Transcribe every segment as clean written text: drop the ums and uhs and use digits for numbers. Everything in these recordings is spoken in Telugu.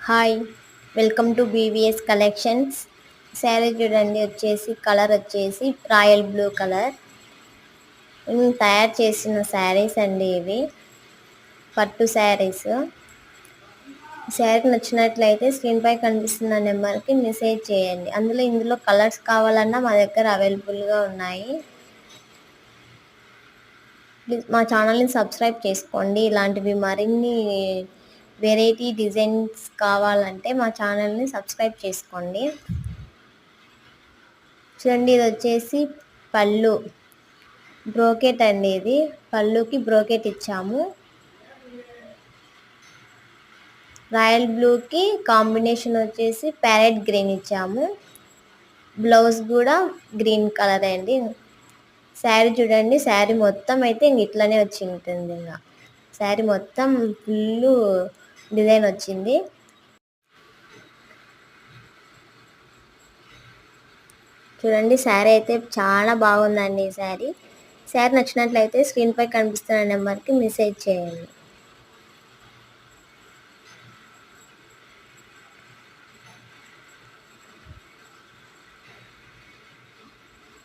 Hi! Welcome to BVS collections. Sari చూడండి కలర్ వచ్చేసి రాయల్ బ్లూ కలర్. నేను తయారు చేసిన శారీస్ అండి ఇవి. పట్టు శారీస్. శారీ నచ్చినట్లయితే స్క్రీన్పై కనిపిస్తున్న నెంబర్కి మెసేజ్ చేయండి. ఇందులో కలర్స్ కావాలన్నా మా దగ్గర అవైలబుల్గా ఉన్నాయి. ప్లీజ్ మా ఛానల్ని సబ్స్క్రైబ్ చేసుకోండి. ఇలాంటివి మరిన్ని వెరైటీ డిజైన్స్ కావాలంటే మా ఛానల్ని సబ్స్క్రైబ్ చేసుకోండి. చూడండి, ఇది వచ్చేసి పళ్ళు బ్రోకెట్ అండి. ఇది పళ్ళుకి బ్రోకెట్ ఇచ్చాము. రాయల్ బ్లూకి కాంబినేషన్ వచ్చేసి ప్యారెట్ గ్రీన్ ఇచ్చాము. బ్లౌజ్ కూడా గ్రీన్ కలర్ అండి. శారీ చూడండి, శారీ మొత్తం అయితే ఇట్లనే వచ్చి ఉంటుంది. శారీ మొత్తం ఫుల్ డిజైన్ వచ్చింది. చూడండి, శారీ అయితే చాలా బాగుందండి. ఈ శారీ నచ్చినట్లయితే స్క్రీన్పై కనిపిస్తున్న నెంబర్కి మెసేజ్ చేయండి.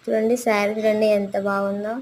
చూడండి, శారీ చూడండి ఎంత బాగుందో.